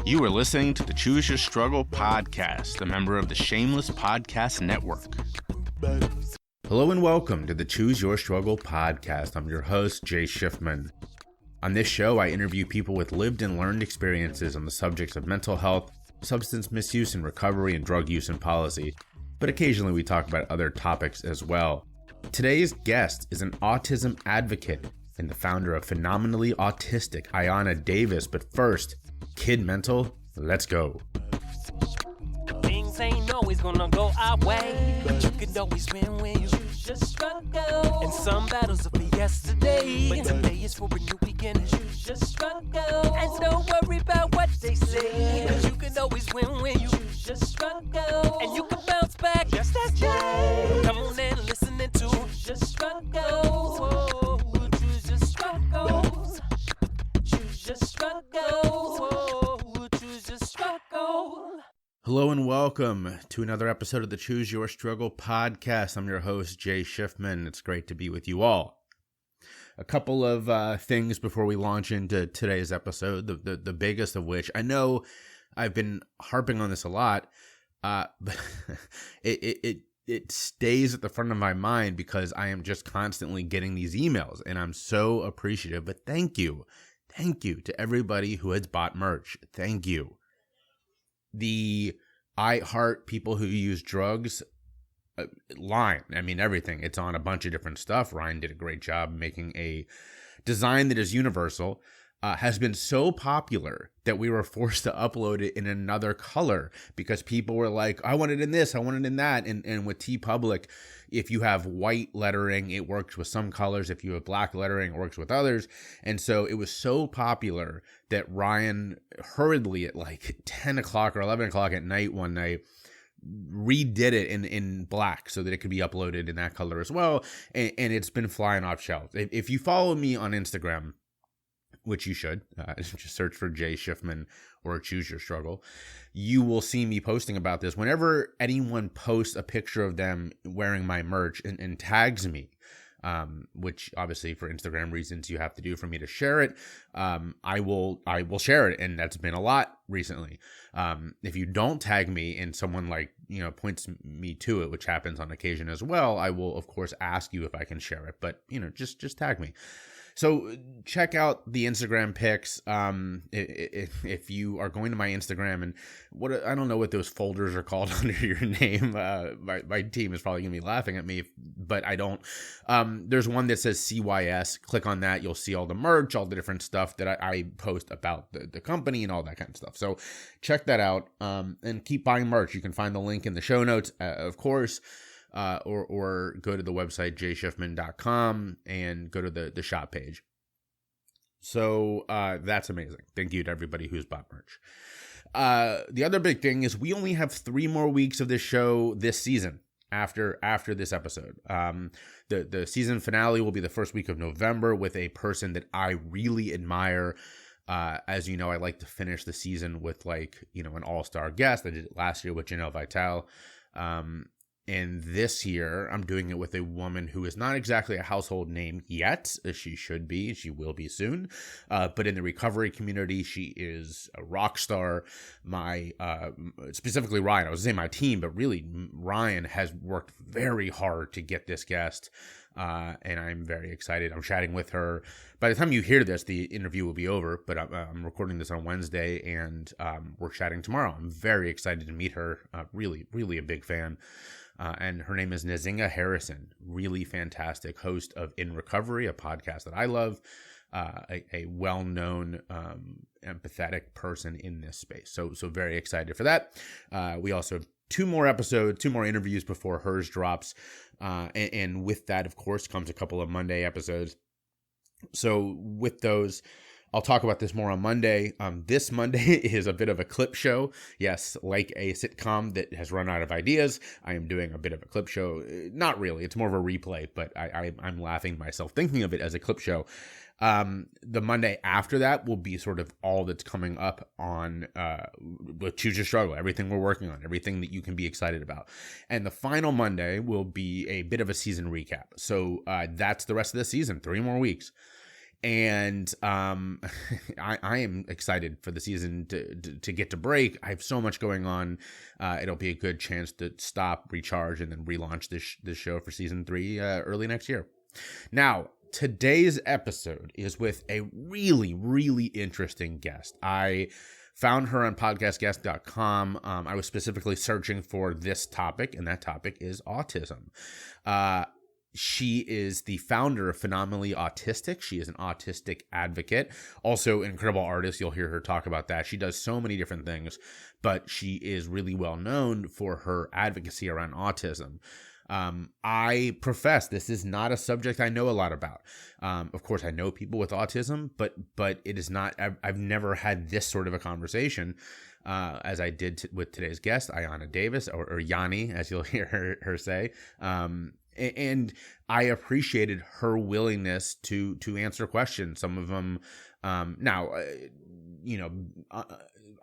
You are listening to the Choose Your Struggle podcast, a member of the Shameless Podcast Network. Hello and welcome to the Choose Your Struggle podcast. I'm your host, Jay Schiffman. On this show, I interview people with lived and learned experiences on the subjects of mental health, substance misuse and recovery, and drug use and policy. But occasionally we talk about other topics as well. Today's guest is an autism advocate and the founder of Phenomenally Autistic, Ayanna Davis. But first, Kid Mental, let's go. Things ain't always gonna go our way, but you can always win when you choose your struggle. And some battles are for yesterday, but today is for a new beginning. Choose your struggle, and don't worry about what they say, 'cause you can always win when you choose your struggle. And you can bounce back just as Jay. Come on and listen to Choose Your Struggle. Choose your struggles. Choose your struggle. Choose your struggle. Hello and welcome to another episode of the Choose Your Struggle podcast. I'm your host, Jay Schiffman. It's great to be with you all. A couple of things before we launch into today's episode, the biggest of which, I know I've been harping on this a lot, but it stays at the front of my mind because I am just constantly getting these emails, and I'm so appreciative. But thank you to everybody who has bought merch. Thank you. The I Heart People Who Use Drugs line, I mean, everything. It's on a bunch of different stuff. Ryan did a great job making a design that is universal. Has been so popular that we were forced to upload it in another color because people were like, I want it in this, I want it in that. And with TeePublic, if you have white lettering, it works with some colors. If you have black lettering, it works with others. And so it was so popular that Ryan hurriedly at like 10 o'clock or 11 o'clock at night one night redid it in black so that it could be uploaded in that color as well. And it's been flying off shelves. If you follow me on Instagram, which you should, just search for Jay Schiffman or Choose Your Struggle, you will see me posting about this. Whenever anyone posts a picture of them wearing my merch and tags me, which obviously for Instagram reasons you have to do for me to share it, I will share it, and that's been a lot recently. If you don't tag me and someone points me to it, which happens on occasion as well, I will of course ask you if I can share it, but just tag me. So check out the Instagram pics. If you are going to my Instagram, and I don't know what those folders are called under your name. My team is probably gonna be laughing at me, but I don't. There's one that says CYS. Click on that. You'll see all the merch, all the different stuff that I post about the company and all that kind of stuff. So check that out, and keep buying merch. You can find the link in the show notes, of course. Or go to the website jayschiffman.com and go to the shop page. So that's amazing. Thank you to everybody who's bought merch. The other big thing is we only have 3 more weeks of this show this season after this episode. The season finale will be the first week of November with a person that I really admire. As you know, I like to finish the season with an all-star guest. I did it last year with Janelle Vitale. And this year, I'm doing it with a woman who is not exactly a household name yet. She should be. She will be soon. But in the recovery community, she is a rock star. Specifically Ryan, I was saying my team, but really Ryan has worked very hard to get this guest. And I'm very excited. I'm chatting with her. By the time you hear this, the interview will be over, but I'm recording this on Wednesday, and we're chatting tomorrow. I'm very excited to meet her. Really, really a big fan. And her name is Nzinga Harrison, really fantastic host of In Recovery, a podcast that I love, a well-known, empathetic person in this space. So very excited for that. We also have 2 more episodes, 2 more interviews before hers drops. And with that, of course, comes a couple of Monday episodes. So with those, I'll talk about this more on Monday. This Monday is a bit of a clip show. Yes, like a sitcom that has run out of ideas, I am doing a bit of a clip show. Not really. It's more of a replay, but I'm laughing myself thinking of it as a clip show. The Monday after that will be sort of all that's coming up on with Choose Your Struggle, everything we're working on, everything that you can be excited about. And the final Monday will be a bit of a season recap. So that's the rest of the season, 3 more weeks. And I am excited for the season to get to break. I have so much going on. It'll be a good chance to stop, recharge, and then relaunch this show for season 3 early next year. Now, today's episode is with a really, really interesting guest. I found her on podcastguest.com. I was specifically searching for this topic, and that topic is autism. She is the founder of Phenomenally Autistic. She is an autistic advocate, also an incredible artist. You'll hear her talk about that. She does so many different things, but she is really well known for her advocacy around autism. I profess this is not a subject I know a lot about. Of course, I know people with autism, but it is not. I've never had this sort of a conversation as I did with today's guest, Ayanna Davis, or Yanni, as you'll hear her say. And I appreciated her willingness to answer questions. Some of them,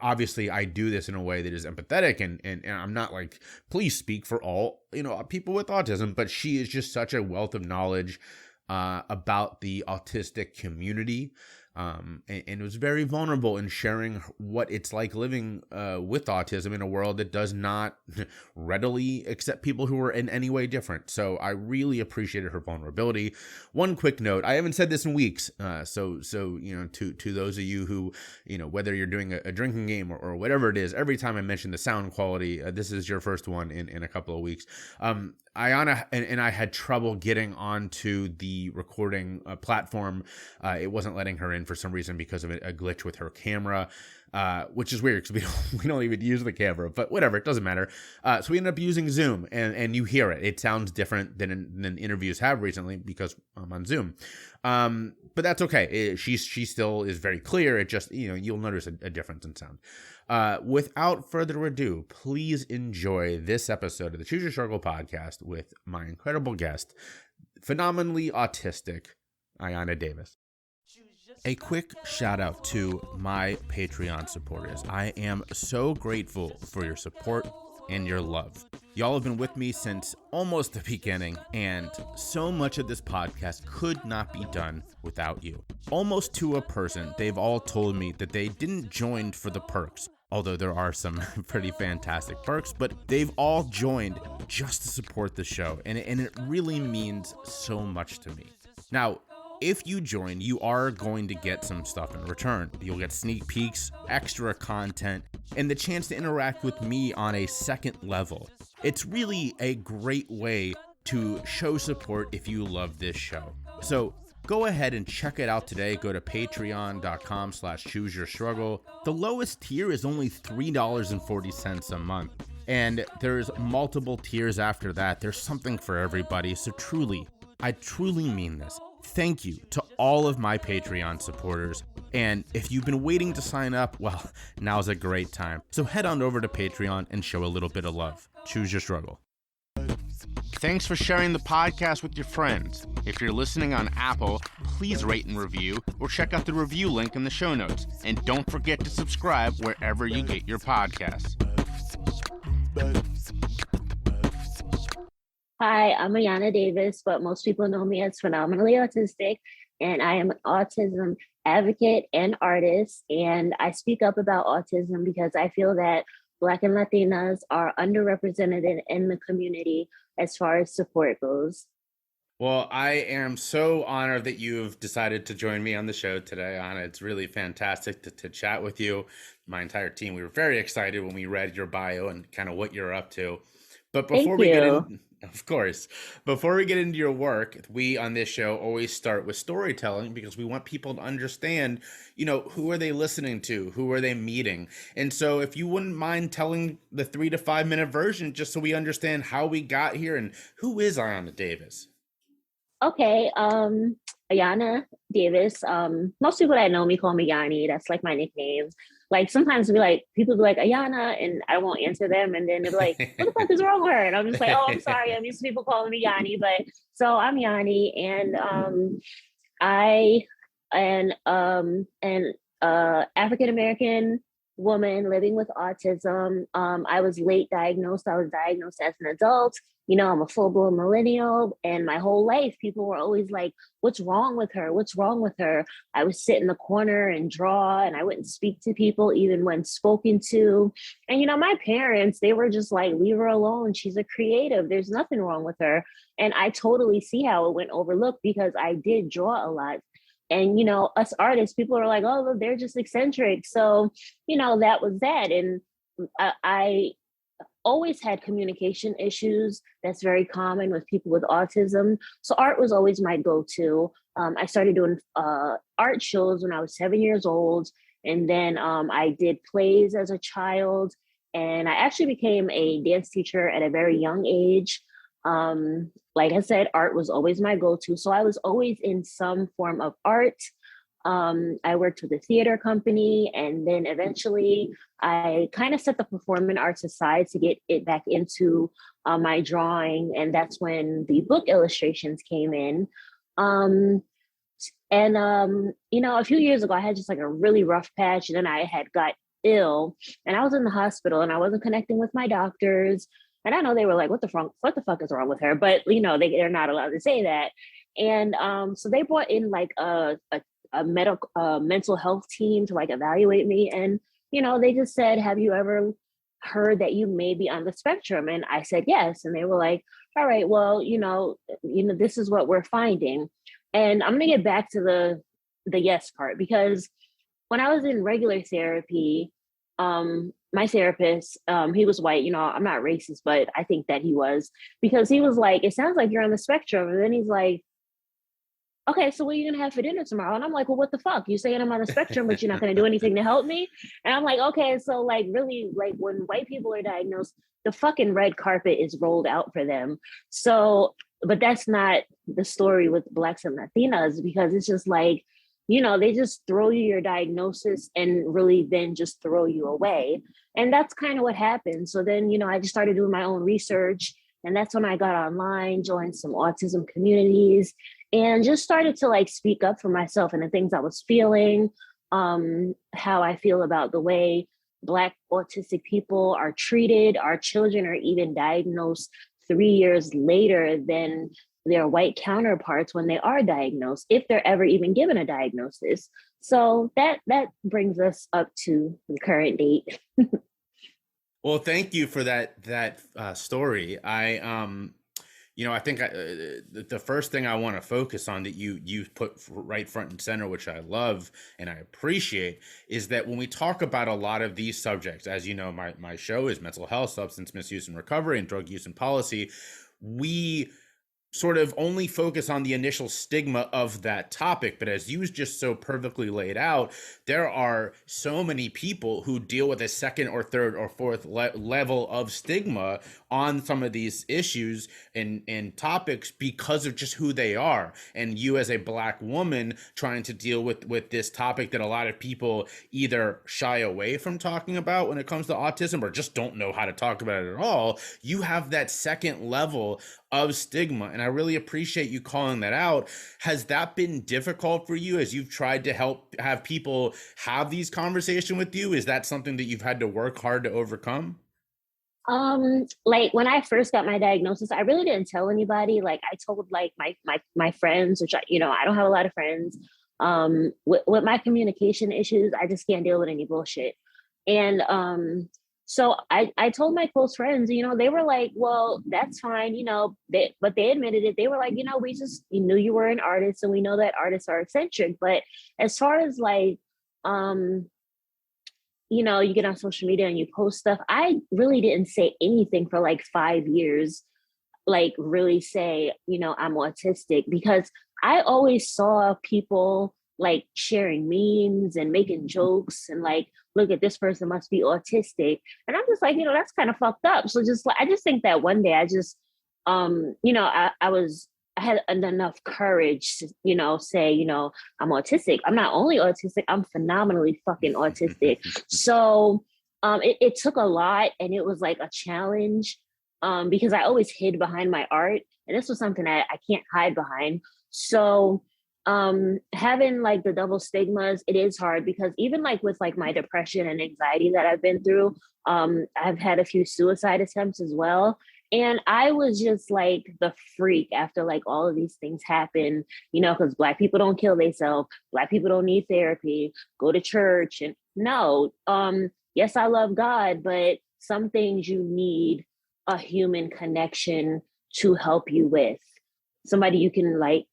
obviously I do this in a way that is empathetic, and I'm not like, please speak for all, people with autism, but she is just such a wealth of knowledge about the autistic community. And was very vulnerable in sharing what it's like living with autism in a world that does not readily accept people who are in any way different. So I really appreciated her vulnerability. One quick note: I haven't said this in weeks. So to those of you who, whether you're doing a drinking game or whatever it is, every time I mention the sound quality, this is your first one in a couple of weeks. Ayanna and I had trouble getting onto the recording platform. It wasn't letting her in for some reason because of a glitch with her camera, which is weird because we don't even use the camera, but whatever, it doesn't matter. So we ended up using Zoom, and you hear it. It sounds different than interviews have recently because I'm on Zoom. But that's okay. She still is very clear. It just, you'll notice a difference in sound. Without further ado, please enjoy this episode of the Choose Your Struggle podcast with my incredible guest, phenomenally autistic, Ayanna Davis. A quick shout out to my Patreon supporters. I am so grateful for your support and your love. Y'all have been with me since almost the beginning, and so much of this podcast could not be done without you. Almost to a person, they've all told me that they didn't join for the perks, although there are some pretty fantastic perks, but they've all joined just to support the show, and it really means so much to me. Now, if you join, you are going to get some stuff in return. You'll get sneak peeks, extra content, and the chance to interact with me on a second level. It's really a great way to show support if you love this show. So go ahead and check it out today. Go to patreon.com/chooseyourstruggle. The lowest tier is only $3.40 a month. And there's multiple tiers after that. There's something for everybody. So I truly mean this. Thank you to all of my Patreon supporters. And if you've been waiting to sign up, well, now's a great time. So head on over to Patreon and show a little bit of love. Choose your struggle. Thanks for sharing the podcast with your friends. If you're listening on Apple, please rate and review, or check out the review link in the show notes. And don't forget to subscribe wherever you get your podcasts. Hi, I'm Ayanna Davis, but most people know me as Phenomenally Autistic, and I am an autism advocate and artist, and I speak up about autism because I feel that Black and Latinas are underrepresented in the community as far as support goes. Well, I am so honored that you've decided to join me on the show today, Anna. It's really fantastic to chat with you. My entire team, we were very excited when we read your bio and kind of what you're up to. But before we get in, of course, before we get into your work, we on this show always start with storytelling because we want people to understand, who are they listening to? Who are they meeting? And so if you wouldn't mind telling the 3 to 5 minute version, just so we understand how we got here and who is Ayanna Davis? Okay. Ayanna Davis. Most people that know me call me Yanni. That's like my nickname. Like sometimes people be like Ayanna, and I won't answer them, and then they're like, "What the fuck is wrong with her?" And I'm just like, "Oh, I'm sorry. I'm used to people calling me Yanni." But so I'm Yanni, and I am an African American woman living with autism. I was late diagnosed. I was diagnosed as an adult. You know, I'm a full-blown millennial, and my whole life people were always like, what's wrong with her? What's wrong with her? I would sit in the corner and draw, and I wouldn't speak to people even when spoken to. And, you know, my parents, they were just like, leave her alone. She's a creative. There's nothing wrong with her. And I totally see how it went overlooked because I did draw a lot. And, you know, us artists, people are like, oh, they're just eccentric. So, you know, that was that. And I always had communication issues. That's very common with people with autism. So art was always my go-to. I started doing art shows when I was 7 years old. And then I did plays as a child. And I actually became a dance teacher at a very young age. Like I said, art was always my go-to. So I was always in some form of art. I worked with a theater company, and then eventually I kind of set the performing arts aside to get it back into my drawing. And that's when the book illustrations came in. You know, a few years ago, I had just like a really rough patch, and then I had got ill, and I was in the hospital, and I wasn't connecting with my doctors. And I know they were like, what the fuck is wrong with her? But, you know, they're not allowed to say that. And so they brought in like a mental health team to like evaluate me. And, you know, they just said, have you ever heard that you may be on the spectrum? And I said, yes. And they were like, all right, well, you know, this is what we're finding. And I'm going to get back to the yes part, because when I was in regular therapy, my therapist, he was white. You know, I'm not racist, but I think that he was, because he was like, it sounds like you're on the spectrum. And then he's like, okay, so what are you going to have for dinner tomorrow? And I'm like, well, what the fuck? You're saying I'm on the spectrum, but you're not going to do anything to help me? And I'm like, okay, so like really, like when white people are diagnosed, the fucking red carpet is rolled out for them. So, but that's not the story with Blacks and Latinas, because it's just like, you know, they just throw you your diagnosis and really then just throw you away. And that's kind of what happened. So then, you know, I just started doing my own research. And that's when I got online, joined some autism communities, and just started to like speak up for myself and the things I was feeling, how I feel about the way Black autistic people are treated. Our children are even diagnosed 3 years later than their white counterparts when they are diagnosed, if they're ever even given a diagnosis. So that brings us up to the current date. Well, thank you for that story. You know, I think the first thing I want to focus on that you put right front and center, which I love and I appreciate, is that when we talk about a lot of these subjects, as you know, my show is mental health, substance misuse and recovery, and drug use and policy, we sort of only focus on the initial stigma of that topic. But as you just so perfectly laid out, there are so many people who deal with a second or third or fourth level of stigma on some of these issues and topics because of just who they are. And you as a Black woman trying to deal with this topic that a lot of people either shy away from talking about when it comes to autism or just don't know how to talk about it at all, you have that second level of stigma. And I really appreciate you calling that out. Has that been difficult for you as you've tried to help have people have these conversations with you? Is that something that you've had to work hard to overcome? Like when I first got my diagnosis, I really didn't tell anybody. Like I told like my friends, which I don't have a lot of friends. With my communication issues, I just can't deal with any bullshit. And so I told my close friends, you know, they were like, well, that's fine, you know, but they admitted it. They were like, you know, we knew you were an artist and we know that artists are eccentric. But as far as like, you know, you get on social media and you post stuff, I really didn't say anything for like 5 years, like really say, you know, I'm autistic, because I always saw people like sharing memes and making jokes and like, look at this person must be autistic. And I'm just like, you know, that's kind of fucked up. So just like, I just think that one day I just, you know, I had enough courage to, you know, say, you know, I'm autistic. I'm not only autistic, I'm phenomenally fucking autistic. So it took a lot, and it was like a challenge because I always hid behind my art. And this was something that I can't hide behind. So having like the double stigmas, it is hard because even like with like my depression and anxiety that I've been through, I've had a few suicide attempts as well. And I was just like the freak after like all of these things happen, you know, because Black people don't kill themselves, Black people don't need therapy, go to church. And no, yes, I love God, but some things you need a human connection to help you with. Somebody you can like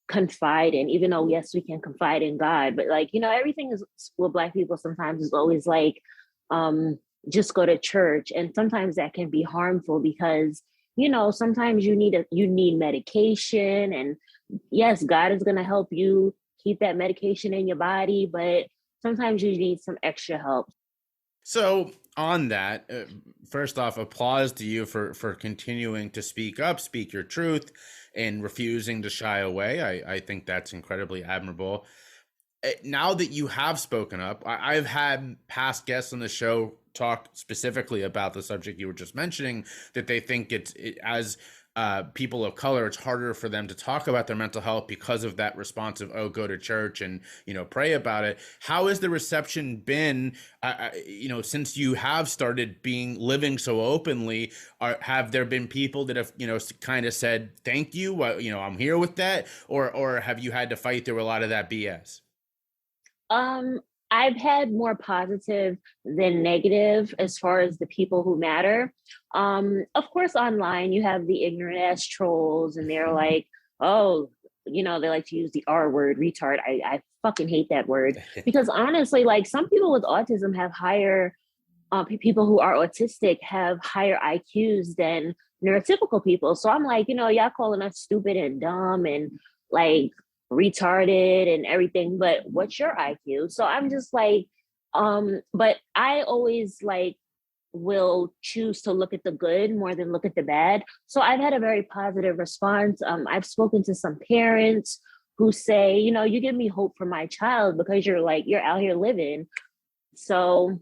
confide in, even though yes, we can confide in God, but like, you know, everything is with Black people sometimes is always like, just go to church. And sometimes that can be harmful because, you know, sometimes you need medication, and yes, God is going to help you keep that medication in your body, but sometimes you need some extra help. So on that, first off, applause to you for continuing to speak up, speak your truth, and refusing to shy away. I think that's incredibly admirable. Now that you have spoken up, I've had past guests on the show talk specifically about the subject you were just mentioning, that they think as people of color, it's harder for them to talk about their mental health because of that response of, oh, go to church and, you know, pray about it. How has the reception been, you know, since you have started living so openly? Have there been people that have, you know, kind of said, thank you, you know, I'm here with that? Or have you had to fight through a lot of that BS? I've had more positive than negative as far as the people who matter. Of course, online you have the ignorant ass trolls, and they're like, oh, you know, they like to use the R word, retard. I fucking hate that word because honestly, like some people with autism have higher, people who are autistic have higher IQs than neurotypical people. So I'm like, you know, y'all calling us stupid and dumb and like retarded and everything, but what's your IQ? So I'm just like, but I always like will choose to look at the good more than look at the bad. So I've had a very positive response. I've spoken to some parents who say, you know, you give me hope for my child because you're out here living. So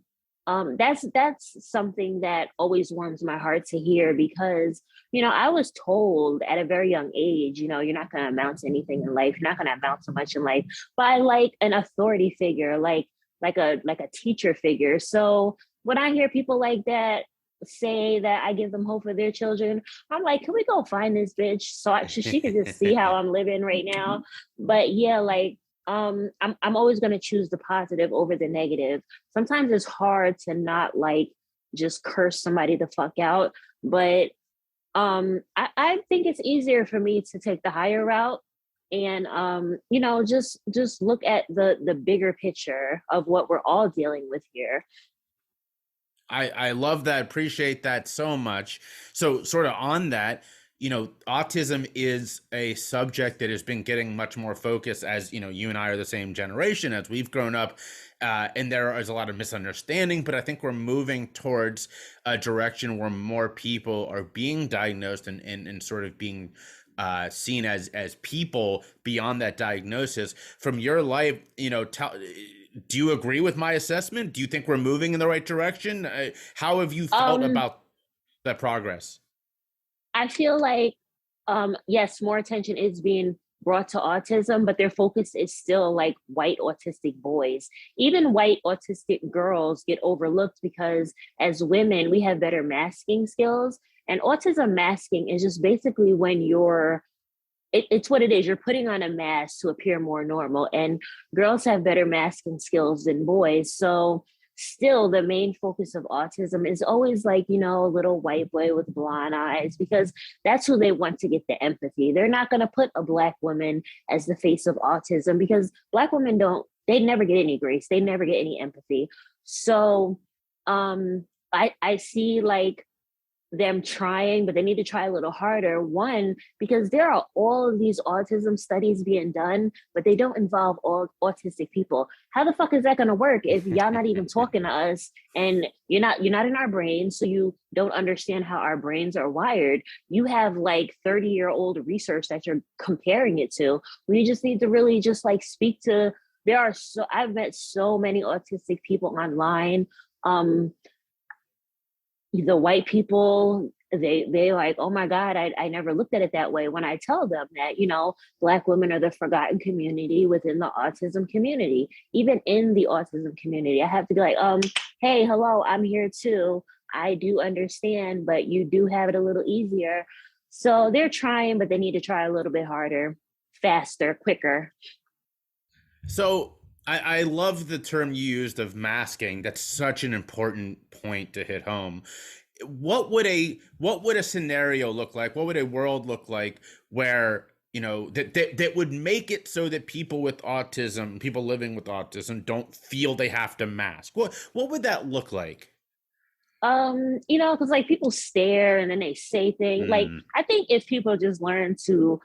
that's something that always warms my heart to hear because, you know, I was told at a very young age, you know, you're not going to amount to anything in life. You're not going to amount to much in life by like an authority figure, like a teacher figure. So when I hear people like that say that I give them hope for their children, I'm like, can we go find this bitch so she can just see how I'm living right now? But yeah, like, I'm always going to choose the positive over the negative. Sometimes it's hard to not like just curse somebody the fuck out, but I think it's easier for me to take the higher route and you know, just look at the bigger picture of what we're all dealing with here. I love that. Appreciate that so much. So sort of on that, you know, autism is a subject that has been getting much more focus as, you know, you and I are the same generation as we've grown up, and there is a lot of misunderstanding, but I think we're moving towards a direction where more people are being diagnosed and sort of being seen as people beyond that diagnosis. From your life, you know, do you agree with my assessment? Do you think we're moving in the right direction? How have you felt about that progress? I feel like, yes, more attention is being brought to autism, but their focus is still like white autistic boys. Even white autistic girls get overlooked because as women, we have better masking skills. And autism masking is just basically when it's what it is. You're putting on a mask to appear more normal. And girls have better masking skills than boys. So still the main focus of autism is always like, you know, a little white boy with blonde eyes, because that's who they want to get the empathy. They're not going to put a Black woman as the face of autism because Black women they never get any grace. They never get any empathy. So I see like them trying, but they need to try a little harder. One, because there are all of these autism studies being done, but they don't involve all autistic people. How the fuck is that going to work if y'all not even talking to us and you're not in our brains, so you don't understand how our brains are wired? You have like 30-year-old research that you're comparing it to. We just need to really just like speak to. I've met so many autistic people online. The white people, they like, oh my God, I never looked at it that way. When I tell them that, Black women are the forgotten community within the autism community, even in the autism community, I have to be like, hey, hello, I'm here too. I do understand, but you do have it a little easier. So they're trying, but they need to try a little bit harder, faster, quicker. So I love the term you used of masking. That's such an important point to hit home. What would a scenario look like? What would a world look like where, that would make it so that people with autism, people living with autism, don't feel they have to mask? What would that look like? Because like people stare and then they say things. Like, I think if people just learn to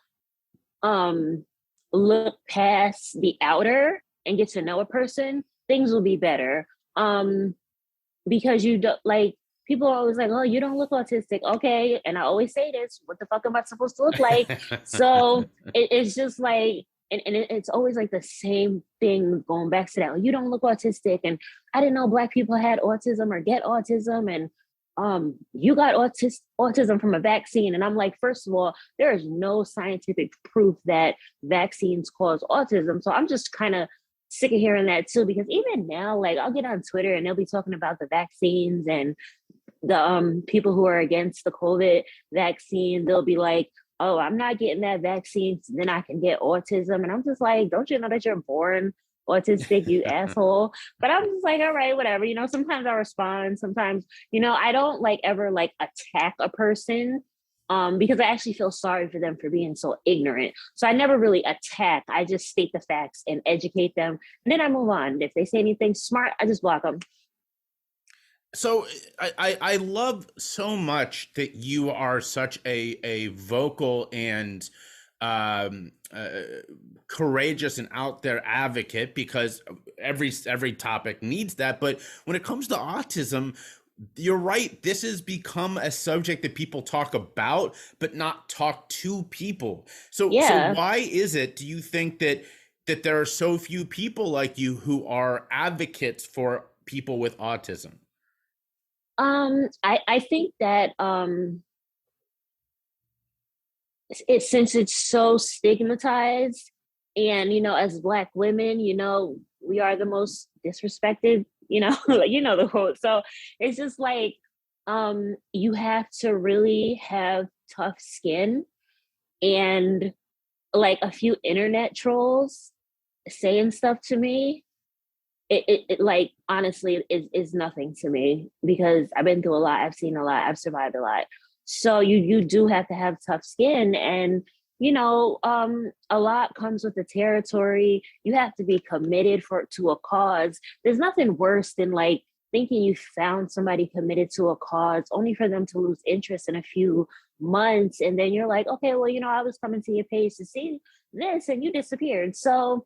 look past the outer and get to know a person, things will be better. Because you don't, like, people are always like, oh, you don't look autistic. Okay. And I always say this, what the fuck am I supposed to look like? So it's just like, and it's always like the same thing going back to that. Like, you don't look autistic. And I didn't know Black people had autism or get autism. And you got autism from a vaccine. And I'm like, first of all, there is no scientific proof that vaccines cause autism. So I'm just kind of sick of hearing that too, because even now, like, I'll get on Twitter and they'll be talking about the vaccines and the people who are against the COVID vaccine. They'll be like, oh, I'm not getting that vaccine, so then I can get autism. And I'm just like, don't you know that you're born autistic, you asshole? But I'm just like, all right, whatever. Sometimes I respond. Sometimes, I don't like ever like attack a person because I actually feel sorry for them for being so ignorant. So I never really attack. I just state the facts and educate them. And then I move on. If they say anything smart, I just block them. So I love so much that you are such a vocal and courageous and out there advocate, because every topic needs that. But when it comes to autism, you're right. This has become a subject that people talk about, but not talk to people. So why is it, do you think that there are so few people like you who are advocates for people with autism? I think that since it's so stigmatized, and as Black women, we are the most disrespected, the quote. So it's just like you have to really have tough skin, and like a few internet trolls saying stuff to me, it like honestly is nothing to me, because I've been through a lot, I've seen a lot, I've survived a lot. So you do have to have tough skin, and a lot comes with the territory. You have to be committed to a cause. There's nothing worse than like thinking you found somebody committed to a cause only for them to lose interest in a few months, and then you're like, okay, well, I was coming to your page to see this and you disappeared. So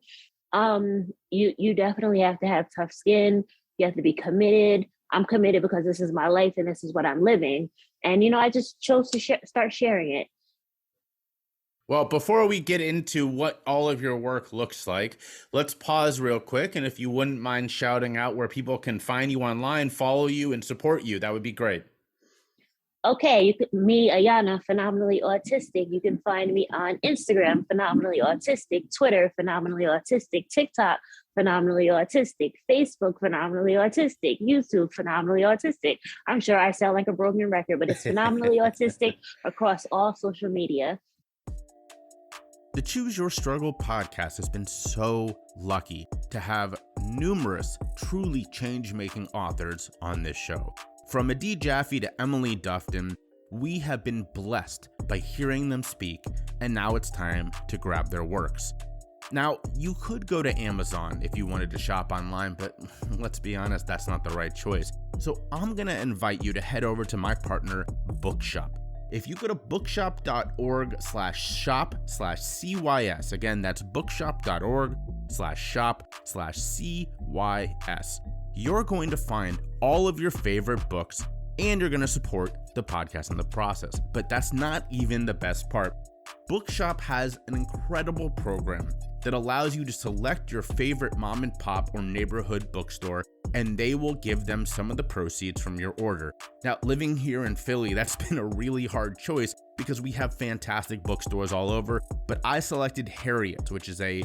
you definitely have to have tough skin. You have to be committed. I'm committed because this is my life and this is what I'm living. And, I just chose to start sharing it. Well, before we get into what all of your work looks like, let's pause real quick. And if you wouldn't mind shouting out where people can find you online, follow you, and support you, that would be great. Okay, me, Ayanna, Phenomenally Autistic. You can find me on Instagram, Phenomenally Autistic, Twitter, Phenomenally Autistic, TikTok, Phenomenally Autistic, Facebook, Phenomenally Autistic, YouTube, Phenomenally Autistic. I'm sure I sound like a broken record, but it's Phenomenally Autistic across all social media. The Choose Your Struggle podcast has been so lucky to have numerous truly change-making authors on this show. From Adee Jaffe to Emily Dufton, we have been blessed by hearing them speak, and now it's time to grab their works. Now, you could go to Amazon if you wanted to shop online, but let's be honest, that's not the right choice. So I'm going to invite you to head over to my partner, Bookshop. If you go to bookshop.org/shop/CYS, again, that's bookshop.org/shop/CYS, you're going to find all of your favorite books, and you're going to support the podcast in the process. But that's not even the best part. Bookshop has an incredible program that allows you to select your favorite mom and pop or neighborhood bookstore and they will give them some of the proceeds from your order. Now, living here in Philly, that's been a really hard choice because we have fantastic bookstores all over, but I selected Harriet's, which is a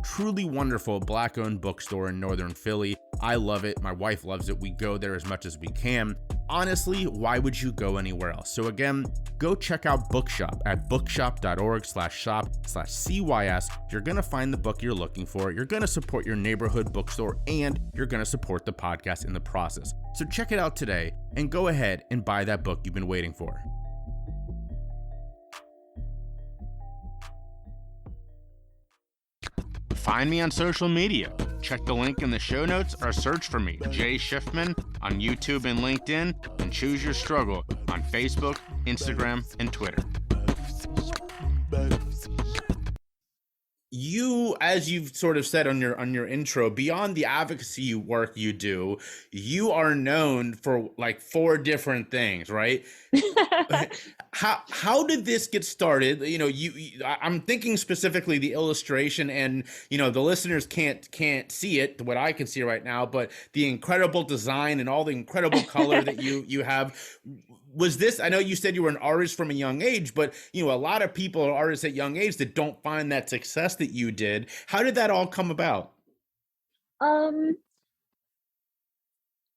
truly wonderful Black-owned bookstore in Northern Philly. I love it. My wife loves it. We go there as much as we can. Honestly, why would you go anywhere else? So again, go check out Bookshop at bookshop.org/shop/CYS. You're going to find the book you're looking for. You're going to support your neighborhood bookstore, and you're going to support the podcast in the process. So check it out today and go ahead and buy that book you've been waiting for. Find me on social media. Check the link in the show notes or search for me, Jay Schiffman, on YouTube and LinkedIn, and Choose Your Struggle on Facebook, Instagram, and Twitter. You, as you've sort of said on your intro, beyond the advocacy work you do, you are known for like 4 different things, right? How did this get started? You know, I'm thinking specifically the illustration, and you know the listeners can't see it, what I can see right now, but the incredible design and all the incredible color that you have. Was this, I know you said you were an artist from a young age, but you know, a lot of people are artists at young age that don't find that success that you did. How did that all come about?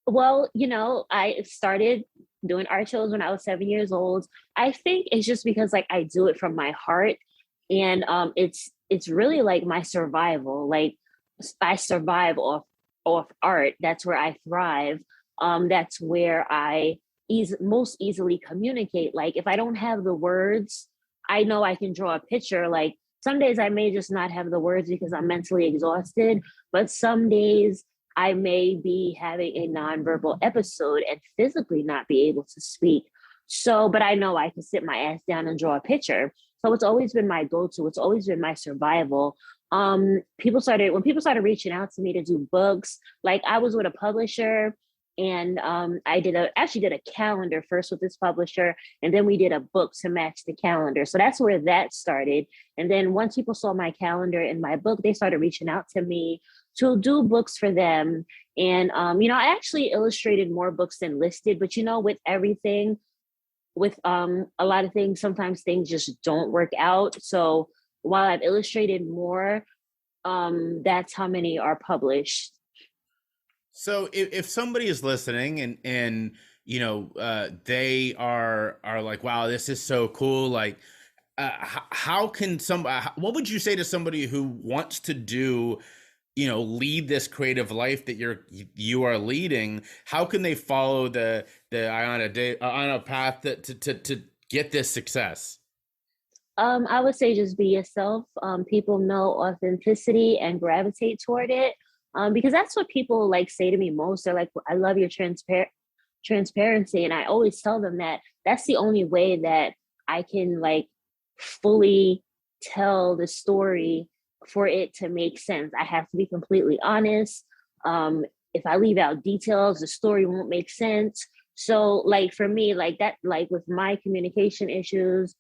Well, you know, I started doing art shows when I was 7 years old. I think it's just because like I do it from my heart, and it's really like my survival. Like I survive off art. That's where I thrive. That's where I most easily communicate. Like if I don't have the words, I know I can draw a picture. Like some days I may just not have the words because I'm mentally exhausted, but some days I may be having a nonverbal episode and physically not be able to speak. So, but I know I can sit my ass down and draw a picture. So it's always been my go-to. It's always been my survival. When people started reaching out to me to do books, like I was with a publisher, and I actually did a calendar first with this publisher, and then we did a book to match the calendar. So that's where that started. And then once people saw my calendar and my book, they started reaching out to me to do books for them. And, you know, I actually illustrated more books than listed, but, you know, with everything, with a lot of things, sometimes things just don't work out. So while I've illustrated more, that's how many are published. So if somebody is listening and you know they are like, wow, this is so cool, like how can what would you say to somebody who wants to do, you know, lead this creative life that you are leading? How can they follow the Ayanna path to get this success? I would say just be yourself. People know authenticity and gravitate toward it. Because that's what people like say to me most. They're like, I love your transparency. And I always tell them that that's the only way that I can like fully tell the story for it to make sense. I have to be completely honest. If I leave out details, the story won't make sense. So like for me, like that, like with my communication issues,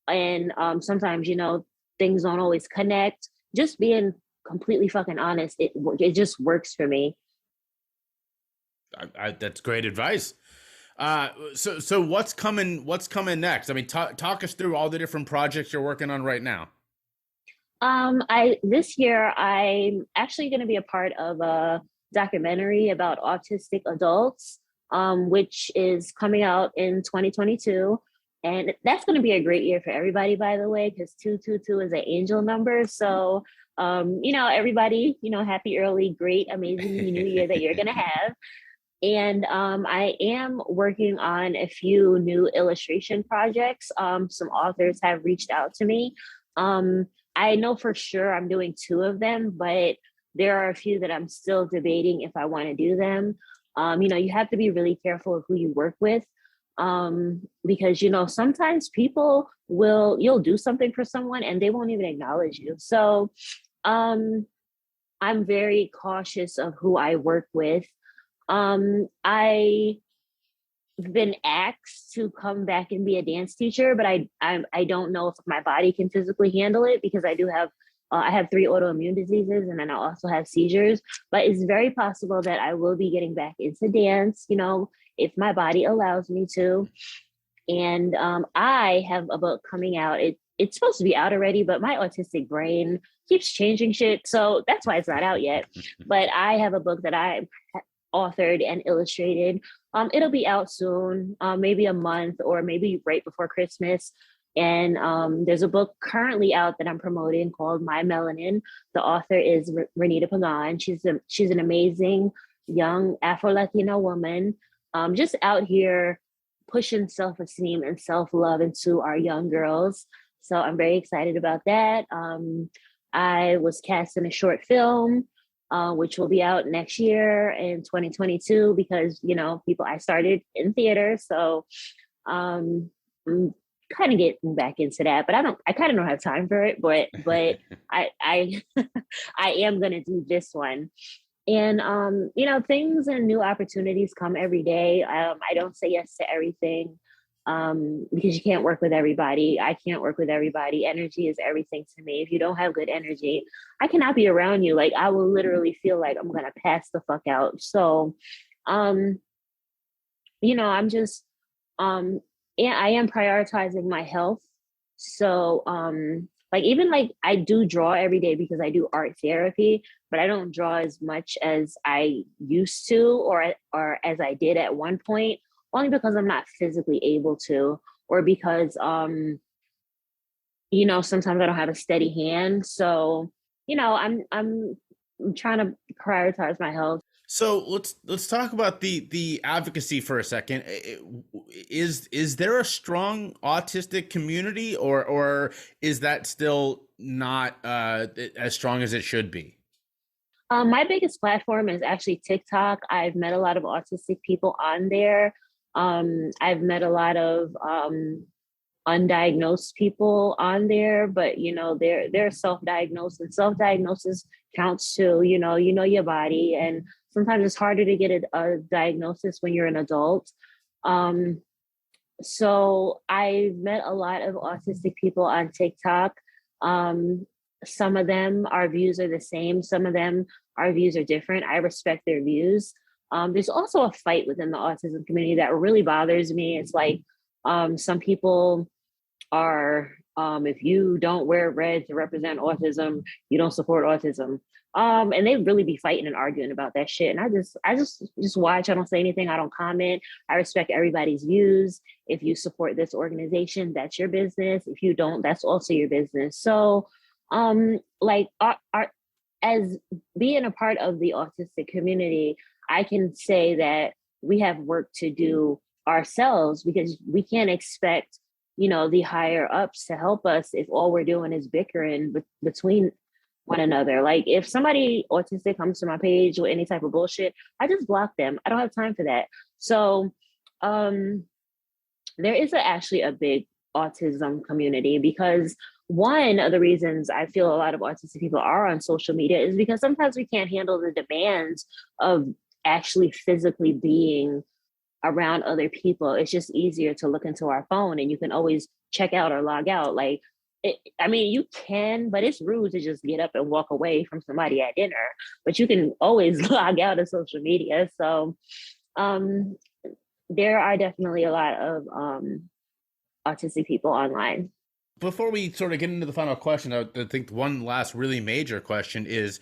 and sometimes, you know, things don't always connect, just being completely fucking honest, it just works for me. That's great advice. So what's coming next? I mean, talk us through all the different projects you're working on right now. This year I'm actually going to be a part of a documentary about autistic adults, which is coming out in 2022. And that's going to be a great year for everybody, by the way, because 222 is an angel number. So you know, everybody, you know, happy early, great, amazing new year that you're going to have. And I am working on a few new illustration projects. Some authors have reached out to me. I know for sure I'm doing 2 of them, but there are a few that I'm still debating if I want to do them. You know, you have to be really careful of who you work with. Because, you know, sometimes you'll do something for someone and they won't even acknowledge you. So I'm very cautious of who I work with. I've been asked to come back and be a dance teacher, but I don't know if my body can physically handle it because I do have I have 3 autoimmune diseases, and then I also have seizures. But it's very possible that I will be getting back into dance, you know, if my body allows me to. And I have a book coming out. It's supposed to be out already, but my autistic brain keeps changing shit, so that's why it's not out yet. But I have a book that I authored and illustrated. It'll be out soon, maybe a month or maybe right before Christmas. And there's a book currently out that I'm promoting called My Melanin. The author is Renita Pagan. She's an amazing young Afro-Latina woman, just out here pushing self-esteem and self-love into our young girls. So I'm very excited about that. I was cast in a short film, which will be out next year in 2022, because, you know, I started in theater. So I'm kind of getting back into that, but I kind of don't have time for it, but I I am going to do this one. And, you know, things and new opportunities come every day. I don't say yes to everything, because you can't work with everybody. I can't work with everybody. Energy is everything to me. If you don't have good energy, I cannot be around you. Like, I will literally feel like I'm going to pass the fuck out. So, you know, I'm just, and I am prioritizing my health. So, like, even like I do draw every day because I do art therapy, but I don't draw as much as I used to, or as I did at one point, only because I'm not physically able to, or because you know, sometimes I don't have a steady hand. So, you know, I'm trying to prioritize my health. So let's talk about the advocacy for a second. Is there a strong autistic community, or is that still not as strong as it should be? My biggest platform is actually TikTok. I've met a lot of autistic people on there. I've met a lot of undiagnosed people on there, but you know, they're self-diagnosed, and self-diagnosis counts too. You know your body, and sometimes it's harder to get a diagnosis when you're an adult. So I've met a lot of autistic people on TikTok. Some of them, our views are the same. Some of them, our views are different. I respect their views. There's also a fight within the autism community that really bothers me. It's like, some people are, if you don't wear red to represent autism, you don't support autism. And they really be fighting and arguing about that shit. And I just watch. I don't say anything. I don't comment. I respect everybody's views. If you support this organization, that's your business. If you don't, that's also your business. So, like, as being a part of the autistic community, I can say that we have work to do ourselves, because we can't expect, you know, the higher ups to help us if all we're doing is bickering between one another. Like, if somebody autistic comes to my page with any type of bullshit, I just block them. I don't have time for that. So there is actually a big autism community, because one of the reasons I feel a lot of autistic people are on social media is because sometimes we can't handle the demands of actually physically being around other people. It's just easier to look into our phone, and you can always check out or log out. Like, I mean, you can, but it's rude to just get up and walk away from somebody at dinner. But you can always log out of social media. So there are definitely a lot of autistic people online. Before we sort of get into the final question, I think one last really major question is,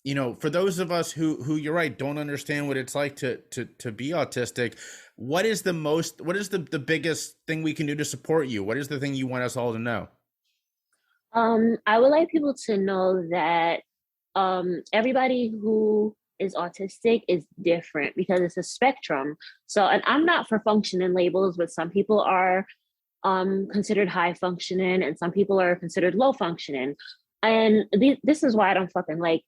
you know, for those of us who you're right, don't understand what it's like to be autistic, what is the biggest thing we can do to support you? What is the thing you want us all to know? I would like people to know that everybody who is autistic is different, because it's a spectrum. So, and I'm not for functioning labels, but some people are considered high functioning, and some people are considered low functioning. And this is why I don't fucking like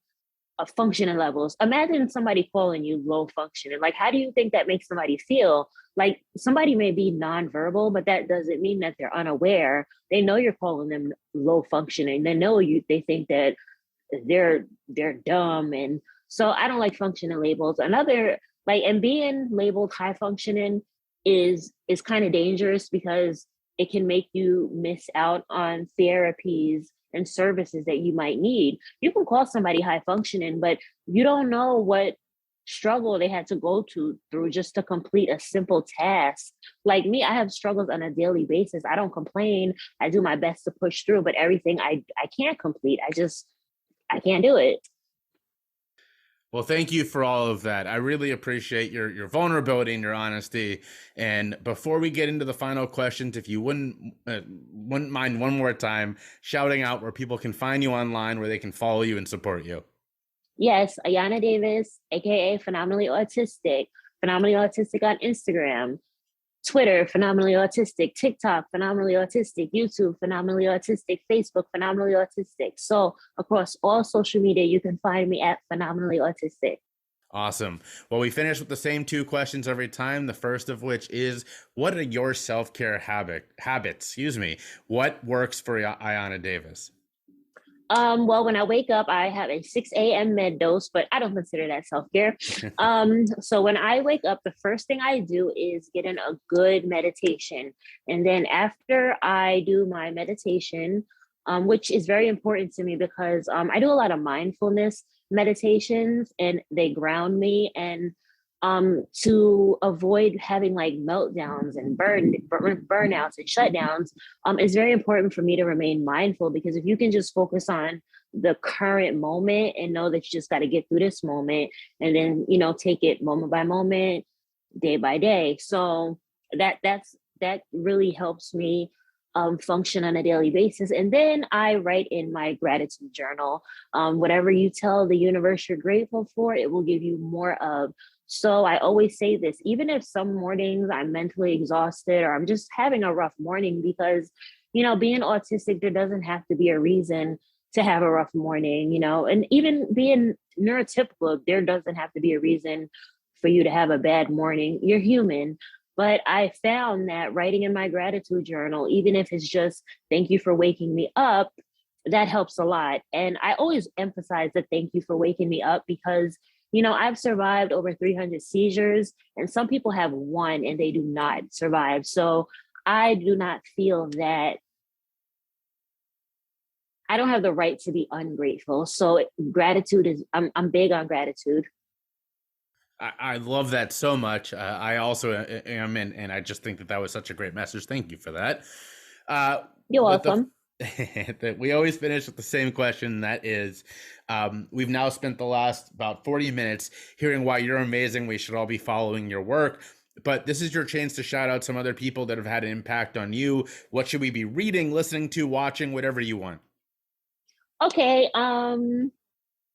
functioning levels. Imagine somebody calling you low functioning. Like, how do you think that makes somebody feel? Like, somebody may be nonverbal, but that doesn't mean that they're unaware. They know you're calling them low functioning. They know you. They think that they're dumb, and so I don't like functioning labels. Another, like, and being labeled high functioning is kind of dangerous, because it can make you miss out on therapies and services that you might need. You can call somebody high functioning, but you don't know what struggle they had to go through just to complete a simple task. Like me, I have struggles on a daily basis. I don't complain. I do my best to push through, but everything I can't complete. I can't do it. Well, thank you for all of that. I really appreciate your vulnerability and your honesty. And before we get into the final questions, if you wouldn't mind one more time shouting out where people can find you online, where they can follow you and support you. Yes, Ayanna Davis, aka Phenomenally Autistic. Phenomenally Autistic on Instagram, Twitter, Phenomenally Autistic, TikTok, Phenomenally Autistic, YouTube, Phenomenally Autistic, Facebook, Phenomenally Autistic. So across all social media, you can find me at Phenomenally Autistic. Awesome. Well, we finish with the same two questions every time. The first of which is, what are your self-care habits? What works for Ayanna Davis? Well, when I wake up, I have a 6 a.m. med dose, but I don't consider that self-care. So when I wake up, the first thing I do is get in a good meditation. And then after I do my meditation, which is very important to me because I do a lot of mindfulness meditations and they ground me, and to avoid having like meltdowns and burnouts and shutdowns, it's very important for me to remain mindful, because if you can just focus on the current moment and know that you just got to get through this moment, and then, take it moment by moment, day by day. So that really helps me function on a daily basis. And then I write in my gratitude journal. Whatever you tell the universe you're grateful for, it will give you more of. So I always say this, even if some mornings I'm mentally exhausted or I'm just having a rough morning, because, being autistic, there doesn't have to be a reason to have a rough morning, and even being neurotypical, there doesn't have to be a reason for you to have a bad morning. You're human. But I found that writing in my gratitude journal, even if it's just thank you for waking me up, that helps a lot. And I always emphasize the thank you for waking me up, because I've survived over 300 seizures, and some people have one and they do not survive. So I do not feel that I don't have the right to be ungrateful. So gratitude is, I'm big on gratitude. I love that so much. I also am, and I just think that was such a great message. Thank you for that. You're welcome. That we always finish with the same question. That is, we've now spent the last about 40 minutes hearing why you're amazing. We should all be following your work. But this is your chance to shout out some other people that have had an impact on you. What should we be reading, listening to, watching, whatever you want? Okay.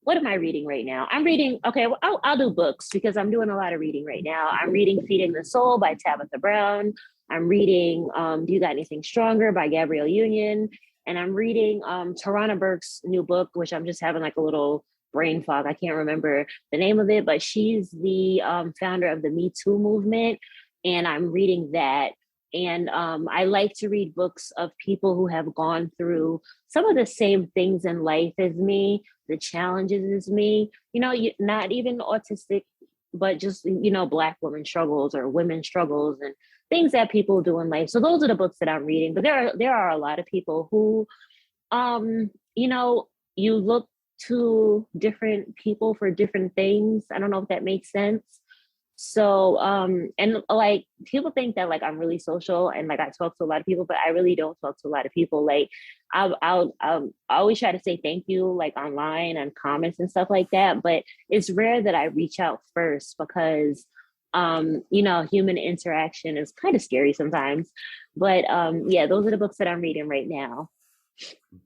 What am I reading right now? I'm reading, okay, well, I'll do books because I'm doing a lot of reading right now. I'm reading Feeding the Soul by Tabitha Brown. I'm reading Do You Got Anything Stronger by Gabrielle Union. And I'm reading Tarana Burke's new book, which I'm just having like a little brain fog. I can't remember the name of it, but she's the founder of the Me Too movement. And I'm reading that. And I like to read books of people who have gone through some of the same things in life as me, the challenges as me, not even autistic, but just, Black women struggles or women struggles and things that people do in life. So those are the books that I'm reading. But there are a lot of people who, you look to different people for different things. I don't know if that makes sense. So, and like people think that like I'm really social and like I talk to a lot of people, but I really don't talk to a lot of people. Like I always try to say thank you like online and comments and stuff like that. But it's rare that I reach out first because, human interaction is kind of scary sometimes. But yeah, those are the books that I'm reading right now.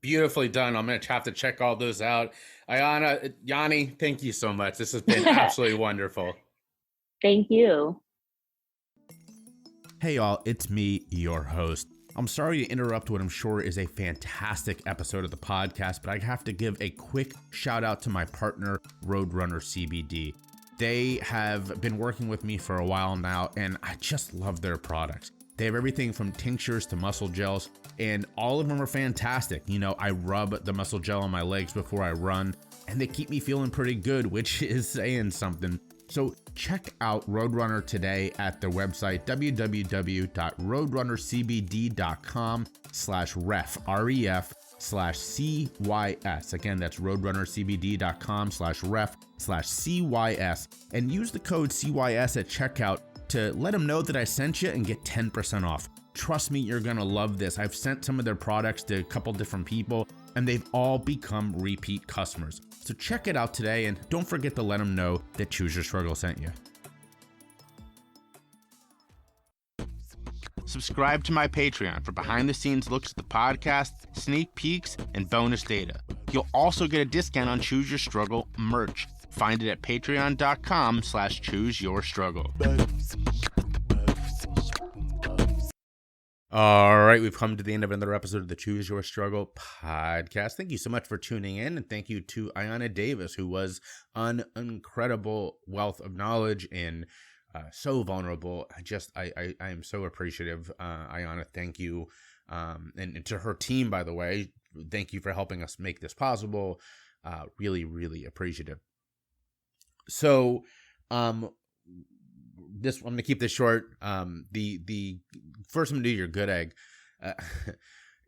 Beautifully done. I'm going to have to check all those out. Yanni, thank you so much. This has been absolutely wonderful. Thank you. Hey y'all, it's me, your host. I'm sorry to interrupt what I'm sure is a fantastic episode of the podcast, but I have to give a quick shout out to my partner, Roadrunner CBD. They have been working with me for a while now, and I just love their products. They have everything from tinctures to muscle gels, and all of them are fantastic. I rub the muscle gel on my legs before I run, and they keep me feeling pretty good, which is saying something. So check out Roadrunner today at their website, www.roadrunnercbd.com/ref, REF, roadrunnercbd.com/CYS. Again, that's roadrunnercbd.com/ref/CYS. And use the code CYS at checkout to let them know that I sent you and get 10% off. Trust me, you're going to love this. I've sent some of their products to a couple different people, and they've all become repeat customers. So check it out today, and don't forget to let them know that Choose Your Struggle sent you. Subscribe to my Patreon for behind-the-scenes looks at the podcast, sneak peeks, and bonus data. You'll also get a discount on Choose Your Struggle merch. Find it at patreon.com/chooseyourstruggle. All right, we've come to the end of another episode of the Choose Your Struggle podcast. Thank you so much for tuning in, and thank you to Ayanna Davis, who was an incredible wealth of knowledge and so vulnerable. I am so appreciative. Ayanna, thank you. And to her team, by the way, thank you for helping us make this possible. Really, really appreciative. So, I'm going to keep this short. The first I'm going to do your good egg.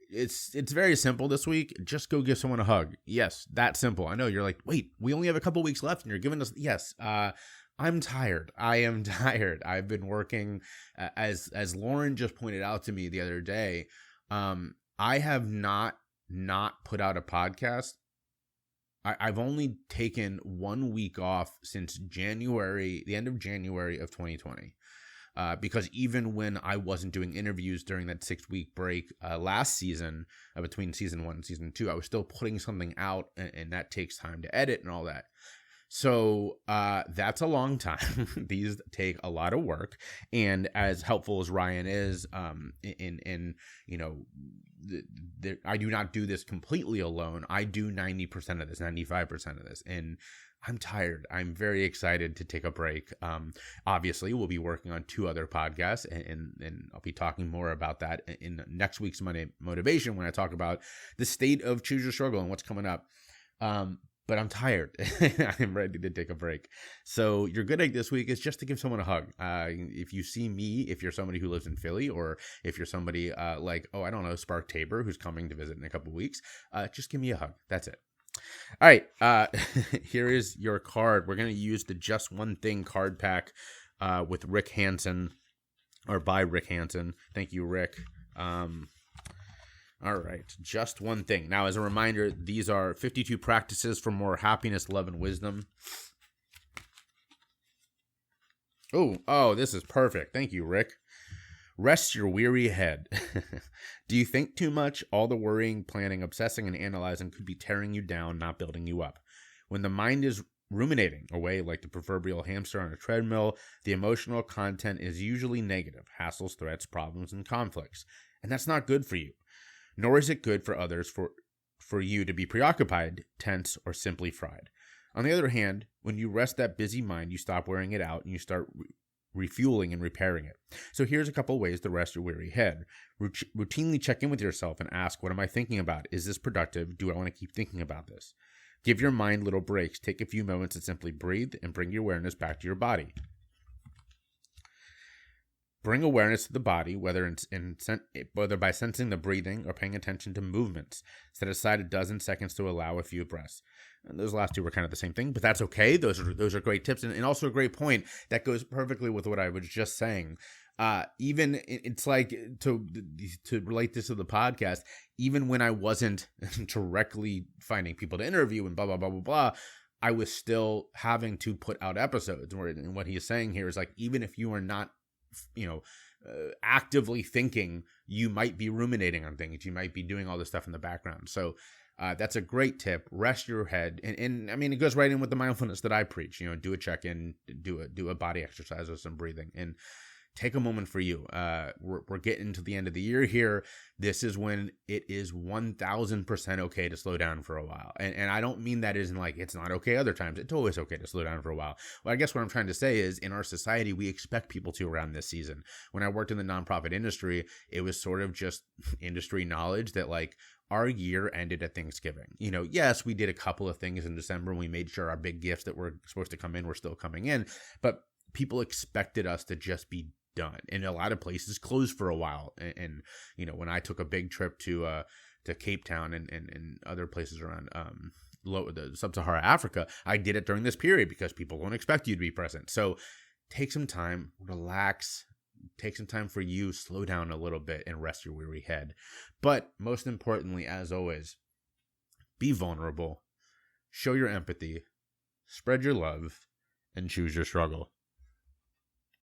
It's very simple this week. Just go give someone a hug. Yes, that simple. I know you're like, wait, we only have a couple weeks left and you're giving us, yes, I'm tired. I am tired. I've been working, as Lauren just pointed out to me the other day. I have not put out a podcast. I've only taken 1 week off since the end of January of 2020. Because even when I wasn't doing interviews during that 6-week break last season, between season 1 and season 2, I was still putting something out, and that takes time to edit and all that. So that's a long time. These take a lot of work, and as helpful as Ryan is, I do not do this completely alone. I do 90% of this, 95% of this, and I'm tired. I'm very excited to take a break. Obviously, we'll be working on 2 other podcasts, and I'll be talking more about that in next week's Monday Motivation when I talk about the state of Choose Your Struggle and what's coming up. But I'm tired. I'm ready to take a break. So your good egg this week is just to give someone a hug. If you see me, if you're somebody who lives in Philly, or if you're somebody Spark Tabor, who's coming to visit in a couple weeks, just give me a hug. That's it. All right. Here is your card. We're going to use the Just One Thing card pack with Rick Hansen, or by Rick Hansen. Thank you, Rick. All right, just one thing. Now, as a reminder, these are 52 practices for more happiness, love, and wisdom. Oh, this is perfect. Thank you, Rick. Rest your weary head. Do you think too much? All the worrying, planning, obsessing, and analyzing could be tearing you down, not building you up. When the mind is ruminating away like the proverbial hamster on a treadmill, the emotional content is usually negative: hassles, threats, problems, and conflicts. And that's not good for you. Nor is it good for others for you to be preoccupied, tense, or simply fried. On the other hand, when you rest that busy mind, you stop wearing it out and you start refueling and repairing it. So here's a couple ways to rest your weary head. Routinely check in with yourself and ask, what am I thinking about? Is this productive? Do I want to keep thinking about this? Give your mind little breaks. Take a few moments to simply breathe and bring your awareness back to your body. Bring awareness to the body, whether by sensing the breathing or paying attention to movements. Set aside a dozen seconds to allow a few breaths. And those last 2 were kind of the same thing, but that's okay. Those are great tips, and also a great point that goes perfectly with what I was just saying. Even it's like to relate this to the podcast. Even when I wasn't directly finding people to interview and blah blah blah blah blah, I was still having to put out episodes. And what he is saying here is, like, even if you are not actively thinking, you might be ruminating on things. You might be doing all this stuff in the background. So that's a great tip. Rest your head. And I mean, it goes right in with the mindfulness that I preach. Do a check-in, do a body exercise with some breathing, and take a moment for you. We're getting to the end of the year here. This is when it is 1000% okay to slow down for a while. And I don't mean that as in like it's not okay other times. It's always okay to slow down for a while. Well, I guess what I'm trying to say is, in our society, we expect people to around this season. When I worked in the nonprofit industry, it was sort of just industry knowledge that, like, our year ended at Thanksgiving. Yes, we did a couple of things in December, and we made sure our big gifts that were supposed to come in were still coming in, but people expected us to just be done. And a lot of places closed for a while. And when I took a big trip to to Cape Town and other places around the sub-Saharan Africa, I did it during this period because people won't expect you to be present. So take some time, relax, take some time for you, slow down a little bit, and rest your weary head. But most importantly, as always, be vulnerable, show your empathy, spread your love, and choose your struggle.